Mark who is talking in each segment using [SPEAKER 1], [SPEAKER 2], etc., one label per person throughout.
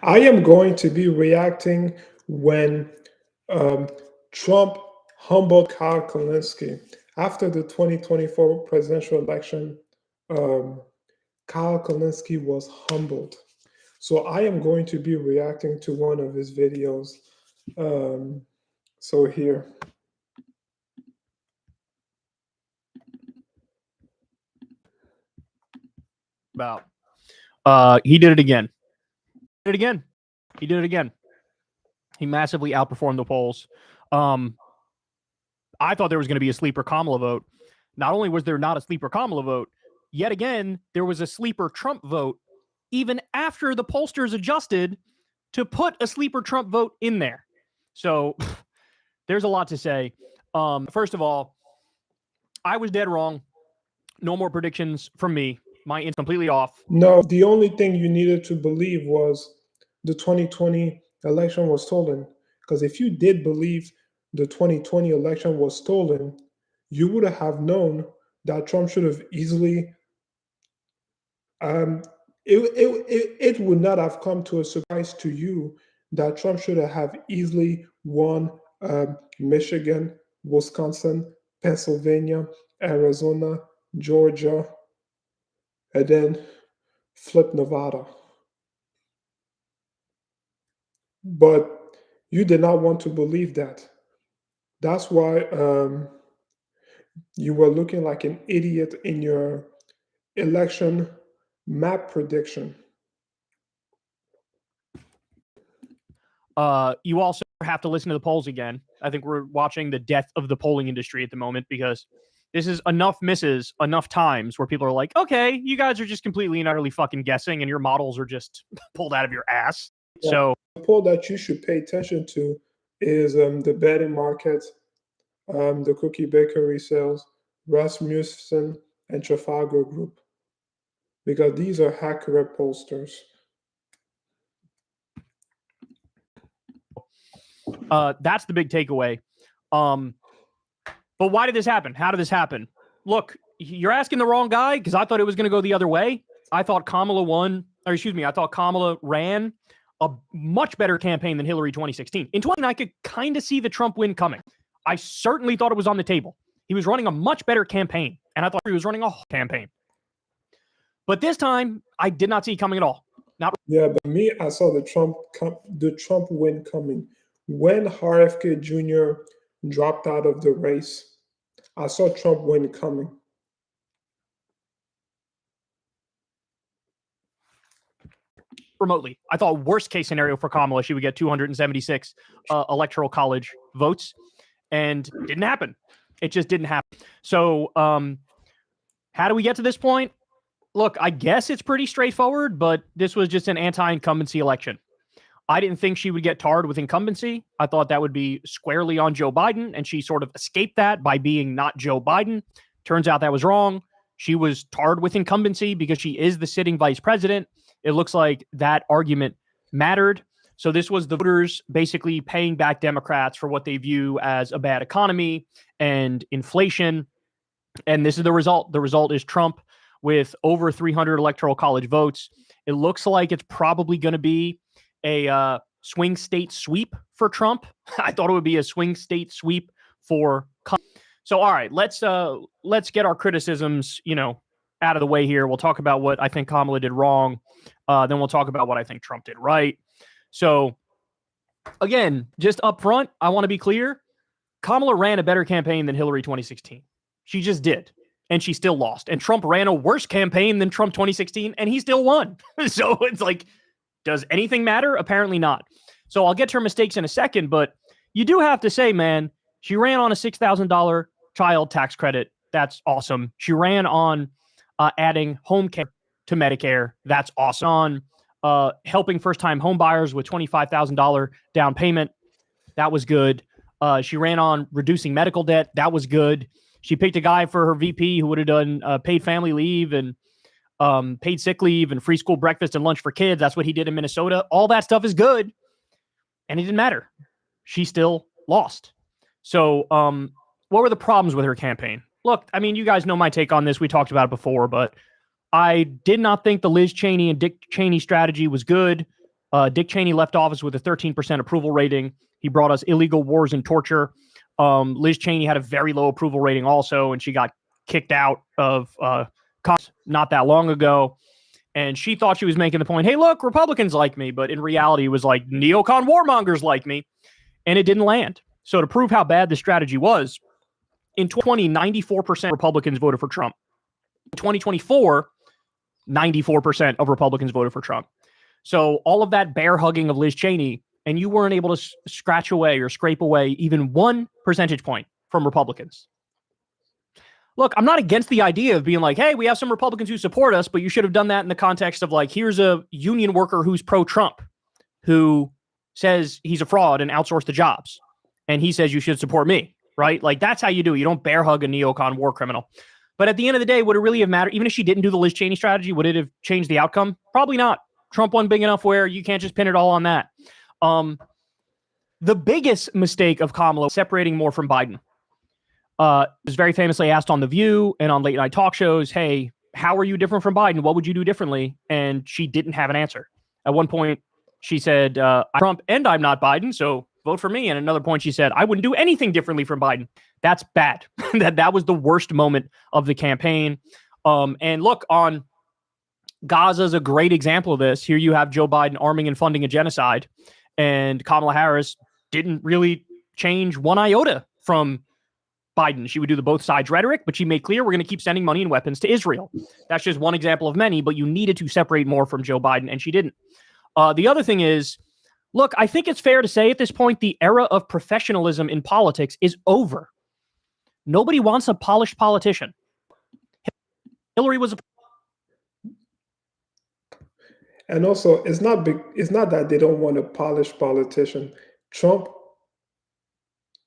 [SPEAKER 1] I am going to be reacting when um, Trump humbled Kyle Kulinsky after the 2024 presidential election. Um, Kyle Kulinsky was humbled. So I am going to be reacting to one of his videos. Um, so here.
[SPEAKER 2] About he did it again. He did it again. He massively outperformed the polls. I thought there was going to be a sleeper Kamala vote. Not only was there not a sleeper Kamala vote, yet again, there was a sleeper Trump vote, even after the pollsters adjusted to put a sleeper Trump vote in there. So there's a lot to say. First of all, I was dead wrong. No more predictions from me. My in's completely off.
[SPEAKER 1] No, the only thing you needed to believe was the 2020 election was stolen. Because if you did believe the 2020 election was stolen, you would have known that Trump should have easily. Um, it would not have come to a surprise to you that Trump should have easily won Michigan, Wisconsin, Pennsylvania, Arizona, Georgia, and then flip Nevada. But you did not want to believe that. That's why you were looking like an idiot in your election map prediction.
[SPEAKER 2] You also have to listen to the polls again. I think we're watching the death of the polling industry at the moment because this is enough misses, enough times where people are like, okay, you guys are just completely and utterly fucking guessing and your models are just pulled out of your ass.
[SPEAKER 1] Yeah.
[SPEAKER 2] So
[SPEAKER 1] the poll that you should pay attention to is the betting market, the cookie bakery sales, Rasmussen, and Trafalgar Group, because these are accurate pollsters.
[SPEAKER 2] That's the big takeaway. But why did this happen? How did this happen? Look, you're asking the wrong guy because I thought it was going to go the other way. I thought Kamala I thought Kamala ran a much better campaign than Hillary 2016. In 2019, I could kind of see the Trump win coming. I certainly thought it was on the table. He was running a much better campaign, and I thought he was running a whole campaign. But this time, I did not see it coming at all.
[SPEAKER 1] Yeah, but me, I saw the Trump win coming. When RFK Jr. dropped out of the race, I saw Trump win coming.
[SPEAKER 2] Remotely. I thought worst case scenario for Kamala, she would get 276 electoral college votes, and didn't happen. It just didn't happen. So how do we get to this point? Look, I guess it's pretty straightforward, but this was just an anti-incumbency election. I didn't think she would get tarred with incumbency. I thought that would be squarely on Joe Biden, and she sort of escaped that by being not Joe Biden. Turns out that was wrong. She was tarred with incumbency because she is the sitting vice president. It looks like that argument mattered. So this was the voters basically paying back Democrats for what they view as a bad economy and inflation. And this is the result. The result is Trump with over 300 electoral college votes. It looks like it's probably going to be a swing state sweep for Trump. I thought it would be a swing state sweep for. So, all right, let's get our criticisms, out of the way here. We'll talk about what I think Kamala did wrong. Then we'll talk about what I think Trump did right. So, again, just up front, I want to be clear. Kamala ran a better campaign than Hillary 2016. She just did. And she still lost. And Trump ran a worse campaign than Trump 2016, and he still won. So it's like, does anything matter? Apparently not. So I'll get to her mistakes in a second, but you do have to say, man, she ran on a $6,000 child tax credit. That's awesome. She ran on adding home care to Medicare. That's awesome. On helping first-time home buyers with $25,000 down payment. That was good. She ran on reducing medical debt. That was good. She picked a guy for her VP who would have done paid family leave and paid sick leave and free school breakfast and lunch for kids. That's what he did in Minnesota. All that stuff is good. And it didn't matter. She still lost. So what were the problems with her campaign? Look, I mean, you guys know my take on this. We talked about it before, but I did not think the Liz Cheney and Dick Cheney strategy was good. Dick Cheney left office with a 13% approval rating. He brought us illegal wars and torture. Liz Cheney had a very low approval rating also, and she got kicked out of Congress not that long ago. And she thought she was making the point, hey, look, Republicans like me. But in reality, it was like neocon warmongers like me. And it didn't land. So to prove how bad the strategy was, in 2020, 94% Republicans voted for Trump. In 2024, 94% of Republicans voted for Trump. So all of that bear hugging of Liz Cheney, and you weren't able to scratch away or scrape away even 1 percentage point from Republicans. Look, I'm not against the idea of being like, hey, we have some Republicans who support us, but you should have done that in the context of like, here's a union worker who's pro-Trump, who says he's a fraud and outsourced the jobs. And he says you should support me, right? Like, that's how you do it. You don't bear hug a neocon war criminal. But at the end of the day, would it really have mattered? Even if she didn't do the Liz Cheney strategy, would it have changed the outcome? Probably not. Trump won big enough where you can't just pin it all on that. The biggest mistake of Kamala was separating more from Biden. Was very famously asked on The View and on late night talk shows, hey, how are you different from Biden? What would you do differently? And she didn't have an answer. At one point, she said, I'm Trump and I'm not Biden, so vote for me. And another point, she said, I wouldn't do anything differently from Biden. That's bad. that was the worst moment of the campaign. And look, on Gaza is a great example of this. Here you have Joe Biden arming and funding a genocide, and Kamala Harris didn't really change one iota from Biden. She would do the both sides rhetoric, but she made clear we're going to keep sending money and weapons to Israel. That's just one example of many, but you needed to separate more from Joe Biden, and she didn't. The other thing is, look, I think it's fair to say at this point, the era of professionalism in politics is over. Nobody wants a polished politician. Hillary was a...
[SPEAKER 1] And also, it's not that they don't want a polished politician. Trump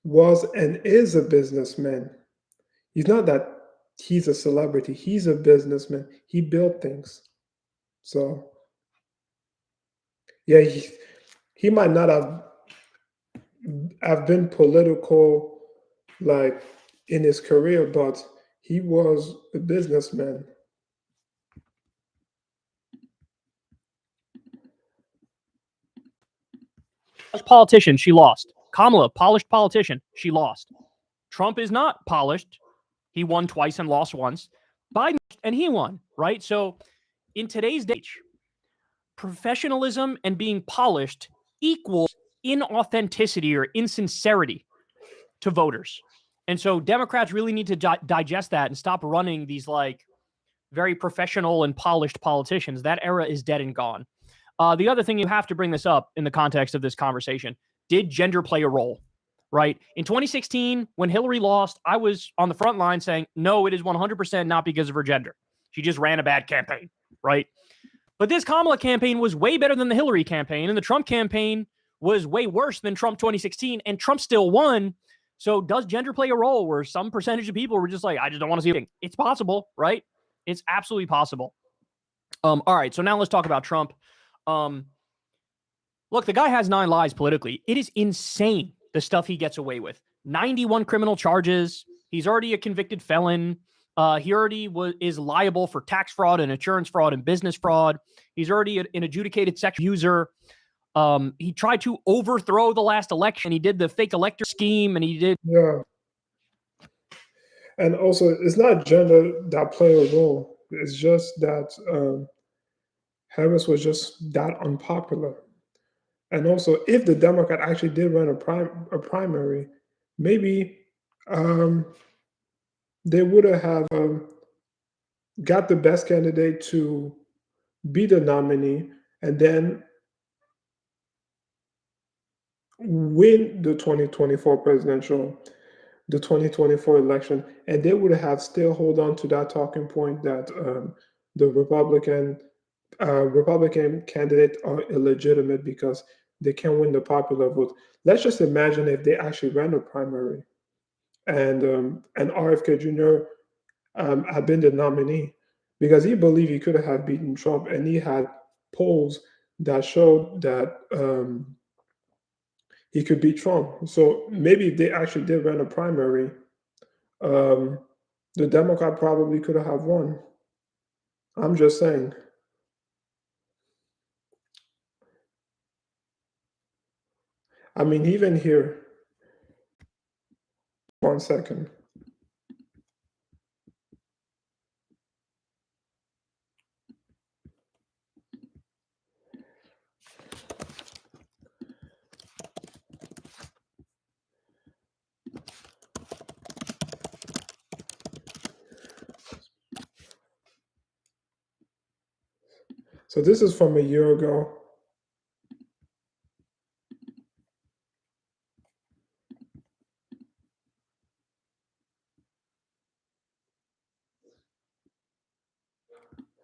[SPEAKER 1] was and is a businessman. He's not that he's a celebrity. He's a businessman. He built things. So, yeah, he might not have been political like in his career, but he was a businessman.
[SPEAKER 2] Politician, she lost. Kamala, polished politician, she lost. Trump is not polished. He won twice and lost once. Biden, and he won, right? So in today's day, professionalism and being polished equals inauthenticity or insincerity to voters. And so Democrats really need to digest that and stop running these like very professional and polished politicians. That era is dead and gone. The other thing, you have to bring this up in the context of this conversation. Did gender play a role? Right? In 2016, when Hillary lost, I was on the front line saying, no, it is 100% not because of her gender. She just ran a bad campaign, right? But this Kamala campaign was way better than the Hillary campaign, and the Trump campaign was way worse than Trump 2016, and Trump still won. So does gender play a role where some percentage of people were just like, I just don't want to see it? It's possible, right? It's absolutely possible. All right, so now let's talk about Trump. Look, the guy has 9 lives politically. It is insane, the stuff he gets away with. 91 criminal charges. He's already a convicted felon. He already is liable for tax fraud and insurance fraud and business fraud. He's already an adjudicated sexual user. He tried to overthrow the last election. He did the fake elector scheme, and he did...
[SPEAKER 1] Yeah. And also, it's not gender that play a role. It's just that Harris was just that unpopular. And also, if the Democrat actually did run a primary, maybe they would have got the best candidate to be the nominee and then win the 2024 election, and they would have still hold on to that talking point that the Republican candidates are illegitimate because they can't win the popular vote. Let's just imagine if they actually ran a primary and RFK Jr. Had been the nominee, because he believed he could have beaten Trump, and he had polls that showed that he could beat Trump. So maybe if they actually did run a primary, the Democrat probably could have won. I'm just saying. I mean, even here, 1 second. So this is from a year ago.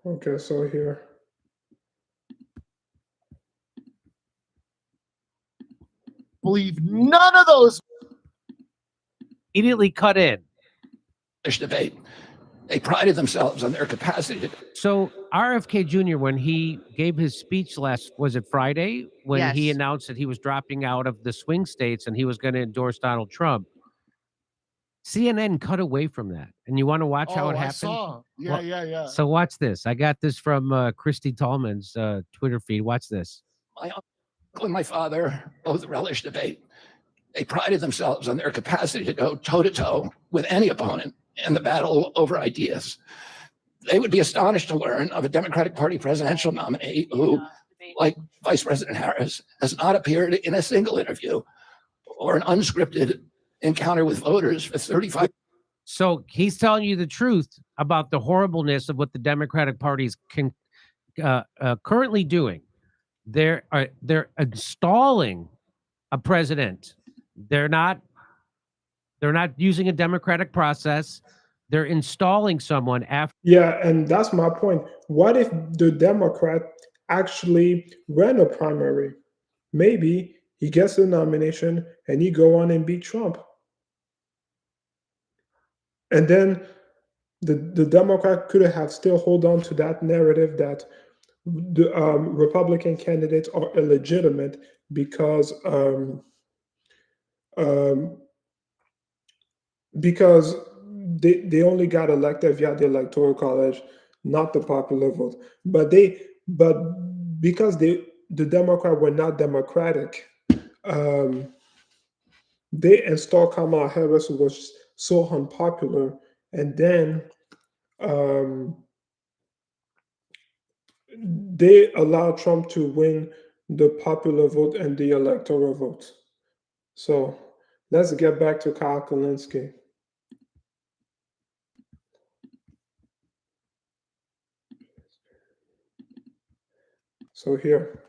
[SPEAKER 1] Okay, so here.
[SPEAKER 3] Believe none of those.
[SPEAKER 4] Immediately cut in.
[SPEAKER 5] This debate. They prided themselves on their capacity to.
[SPEAKER 4] So RFK Jr., when he gave his speech was it Friday, when he
[SPEAKER 6] Yes.
[SPEAKER 4] announced that he was dropping out of the swing states and he was going to endorse Donald Trump, CNN cut away from that. And you want to watch how it
[SPEAKER 3] I
[SPEAKER 4] happened?
[SPEAKER 3] saw. Yeah,
[SPEAKER 4] Well,
[SPEAKER 3] yeah.
[SPEAKER 4] So watch this. I got this from Christy Tallman's Twitter feed. Watch this.
[SPEAKER 5] My uncle and my father both relished debate. They prided themselves on their capacity to go toe-to-toe with any opponent in the battle over ideas. They would be astonished to learn of a Democratic Party presidential nominee who, like Vice President Harris, has not appeared in a single interview or an unscripted encounter with voters for 35.
[SPEAKER 4] So he's telling you the truth about the horribleness of what the Democratic Party's currently doing. They're installing a president. They're not using a democratic process. They're installing someone after.
[SPEAKER 1] Yeah, and that's my point. What if the Democrat actually ran a primary? Maybe he gets the nomination and he go on and beat Trump. And then the Democrat could have still hold on to that narrative that the Republican candidates are illegitimate because they only got elected via the electoral college, not the popular vote. But because the Democrats were not democratic, they installed Kamala Harris, who was so unpopular, and then they allowed Trump to win the popular vote and the electoral vote. So let's get back to Kyle Kulinsky. So here.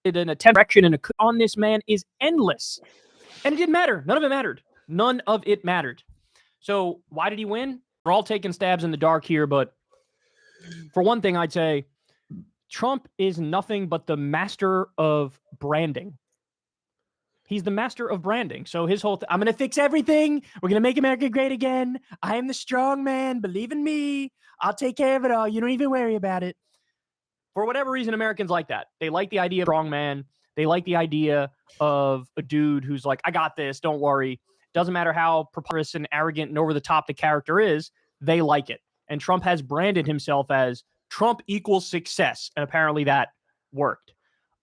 [SPEAKER 2] An attempt on this man is endless. And it didn't matter. None of it mattered. None of it mattered. So why did he win? We're all taking stabs in the dark here, but for one thing, I'd say Trump is nothing but the master of branding. He's the master of branding. So his whole I'm going to fix everything. We're going to make America great again. I am the strong man. Believe in me. I'll take care of it all. You don't even worry about it. For whatever reason, Americans like that. They like the idea of strong man. They like the idea of a dude who's like, I got this. Don't worry. Doesn't matter how preposterous and arrogant and over the top the character is. They like it. And Trump has branded himself as Trump equals success. And apparently that worked.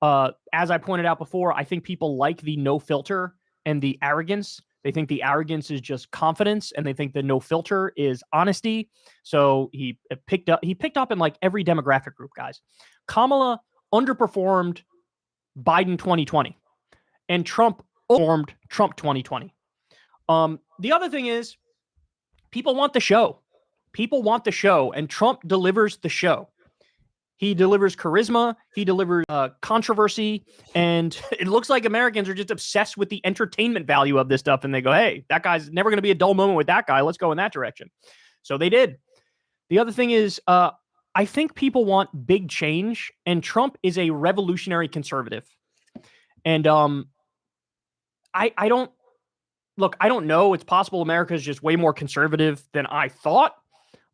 [SPEAKER 2] As I pointed out before, I think people like the no filter and the arrogance. They think the arrogance is just confidence, and they think the no filter is honesty. So he picked up in like every demographic group, guys. Kamala underperformed Biden 2020, and Trump overperformed Trump 2020. The other thing is, people want the show. People want the show, and Trump delivers the show. He delivers charisma. He delivers controversy. And it looks like Americans are just obsessed with the entertainment value of this stuff. And they go, hey, that guy's never going to be a dull moment with that guy. Let's go in that direction. So they did. The other thing is, I think people want big change. And Trump is a revolutionary conservative. And I don't know. It's possible America is just way more conservative than I thought.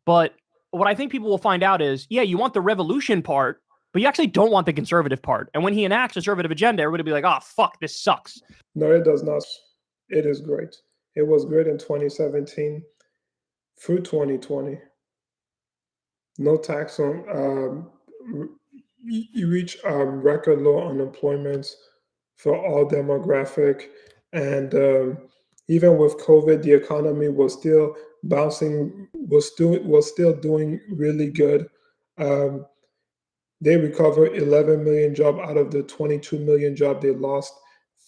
[SPEAKER 2] But what I think people will find out is, yeah, you want the revolution part, but you actually don't want the conservative part. And when he enacts a conservative agenda, everybody will be like, oh, fuck, this sucks.
[SPEAKER 1] No, it does not. It is great. It was great in 2017 through 2020. No tax on, you reach record low unemployment. for all demographic, and even with COVID, the economy was still bouncing, was still doing really good. Um, they recovered 11 million jobs out of the 22 million job they lost.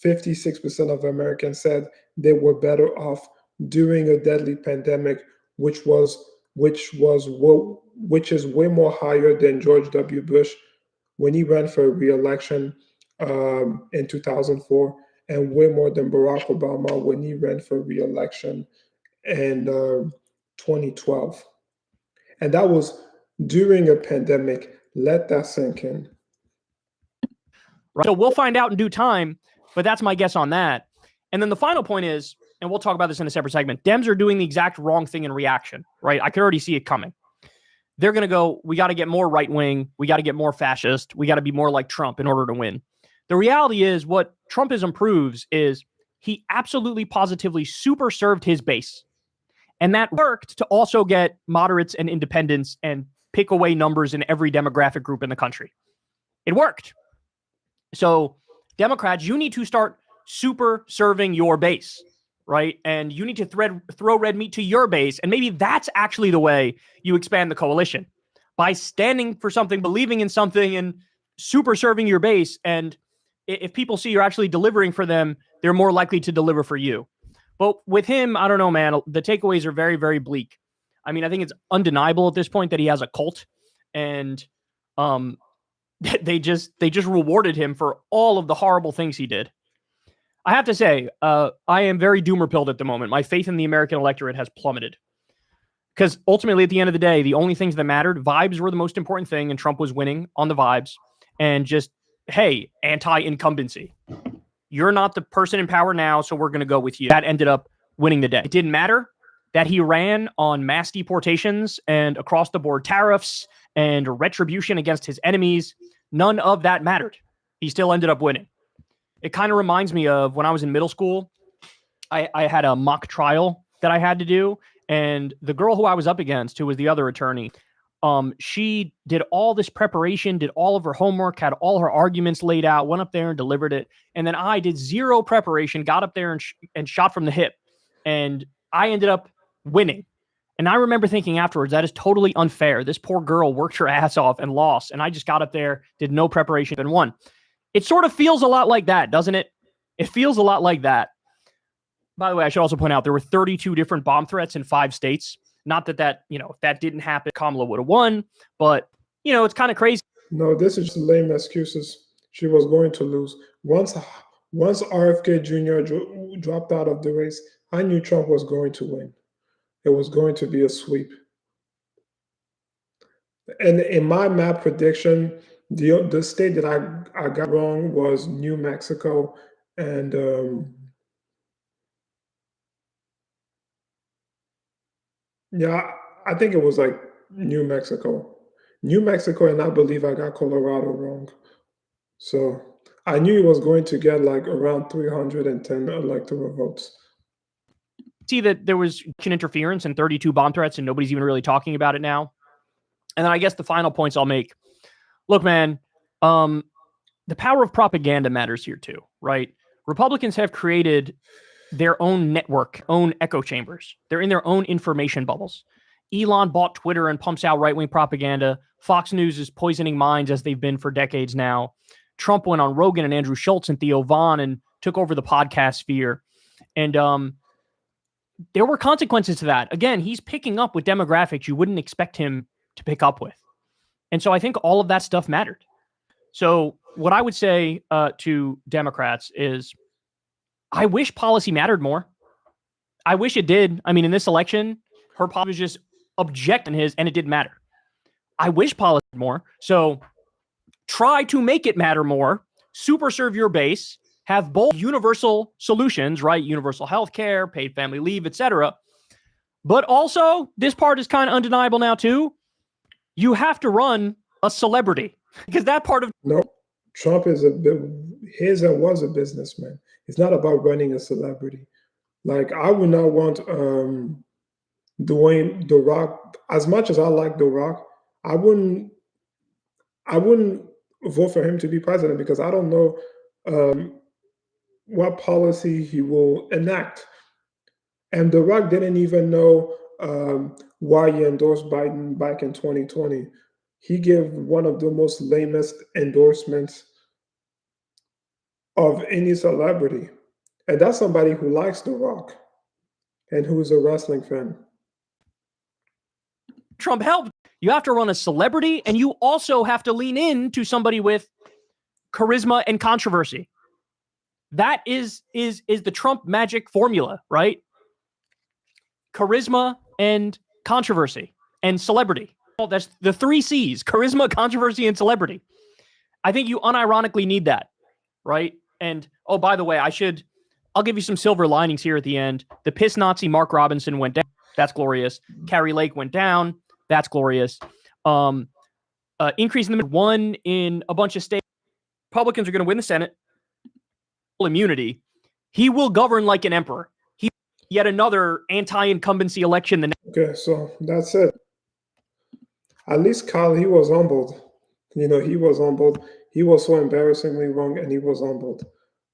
[SPEAKER 1] 56% of Americans said they were better off during a deadly pandemic, which was which is way more higher than George W. Bush when he ran for re-election in 2004, and way more than Barack Obama when he ran for re-election in 2012. And that was during a pandemic. Let that sink in.
[SPEAKER 2] Right. So we'll find out in due time, but that's my guess on that. And then the final point is, and we'll talk about this in a separate segment, Dems are doing the exact wrong thing in reaction, right? I could already see it coming. They're going to go, we got to get more right wing. We got to get more fascist. We got to be more like Trump in order to win. The reality is what Trumpism proves is he absolutely positively super served his base. And that worked to also get moderates and independents and pick away numbers in every demographic group in the country. It worked. So Democrats, you need to start super serving your base, right? And you need to throw red meat to your base. And maybe that's actually the way you expand the coalition, by standing for something, believing in something, and super serving your base. And if people see you're actually delivering for them, they're more likely to deliver for you. But with him, I don't know, man. The takeaways are very, very bleak. I mean, I think it's undeniable at this point that he has a cult, and they just rewarded him for all of the horrible things he did. I have to say, I am very doomer-pilled at the moment. My faith in the American electorate has plummeted. Because ultimately, at the end of the day, the only things that mattered, vibes were the most important thing, and Trump was winning on the vibes. And just, hey, anti-incumbency. You're not the person in power now, so we're going to go with you. That ended up winning the day. It didn't matter that he ran on mass deportations and across-the-board tariffs and retribution against his enemies. None of that mattered. He still ended up winning. It kind of reminds me of when I was in middle school. I had a mock trial that I had to do, and the girl who I was up against, who was the other attorney, she did all this preparation, did all of her homework, had all her arguments laid out, went up there and delivered it. And then I did zero preparation, got up there and shot from the hip. And I ended up winning. And I remember thinking afterwards, that is totally unfair. This poor girl worked her ass off and lost. And I just got up there, did no preparation, and won. It sort of feels a lot like that, doesn't it? It feels a lot like that. By the way, I should also point out there were 32 different bomb threats in 5 states. Not that, if that didn't happen, Kamala would have won. But, it's kind of crazy.
[SPEAKER 1] No, this is just lame excuses. She was going to lose. Once RFK Jr. dropped out of the race, I knew Trump was going to win. It was going to be a sweep. And in my map prediction, the state that I got wrong was New Mexico, and yeah, I think it was like New Mexico, and I believe I got Colorado wrong. So I knew he was going to get like around 310 electoral votes.
[SPEAKER 2] See that there was interference and 32 bomb threats, and nobody's even really talking about it now. And then I guess the final points I'll make. Look, man, the power of propaganda matters here too, right? Republicans have created their own network, own echo chambers. They're in their own information bubbles. Elon bought Twitter and pumps out right-wing propaganda. Fox News is poisoning minds as they've been for decades now. Trump went on Rogan and Andrew Schultz and Theo Vaughn and took over the podcast sphere. And there were consequences to that. Again, he's picking up with demographics you wouldn't expect him to pick up with. And so I think all of that stuff mattered. So what I would say to Democrats is, I wish policy mattered more. I wish it did. I mean, in this election, her policy was just object and it didn't matter. I wish policy mattered more. So try to make it matter more. Super serve your base. Have both universal solutions, right? Universal health care, paid family leave, etc. But also, this part is kind of undeniable now too. You have to run a celebrity, because that part of
[SPEAKER 1] no, Trump is was a businessman. It's not about running a celebrity. Like, I would not want Dwayne The Rock. As much as I like The Rock, I wouldn't vote for him to be president, because I don't know what policy he will enact. And The Rock didn't even know why he endorsed Biden back in 2020. He gave one of the most lamest endorsements of any celebrity. And that's somebody who likes The Rock and who's a wrestling fan.
[SPEAKER 2] Trump helped. You have to run a celebrity, and you also have to lean in to somebody with charisma and controversy. That is the Trump magic formula, right? Charisma and controversy and celebrity. Well, that's the 3 C's: charisma, controversy, and celebrity. I think you unironically need that, right? And oh, by the way, I'll give you some silver linings here at the end. The piss Nazi Mark Robinson went down. That's glorious. Carrie Lake went down. That's glorious. Increase in the one in a bunch of states. Republicans are going to win the Senate. Immunity. He will govern like an emperor. He yet another anti-incumbency election.
[SPEAKER 1] Okay, so that's it. At least Kyle, he was humbled. He was humbled. He was so embarrassingly wrong, and he was humbled.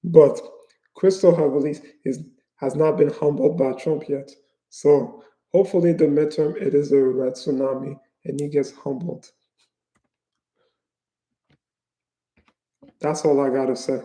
[SPEAKER 1] But Crystal Heavily has not been humbled by Trump yet. So hopefully the midterm, it is a red tsunami, and he gets humbled. That's all I gotta say.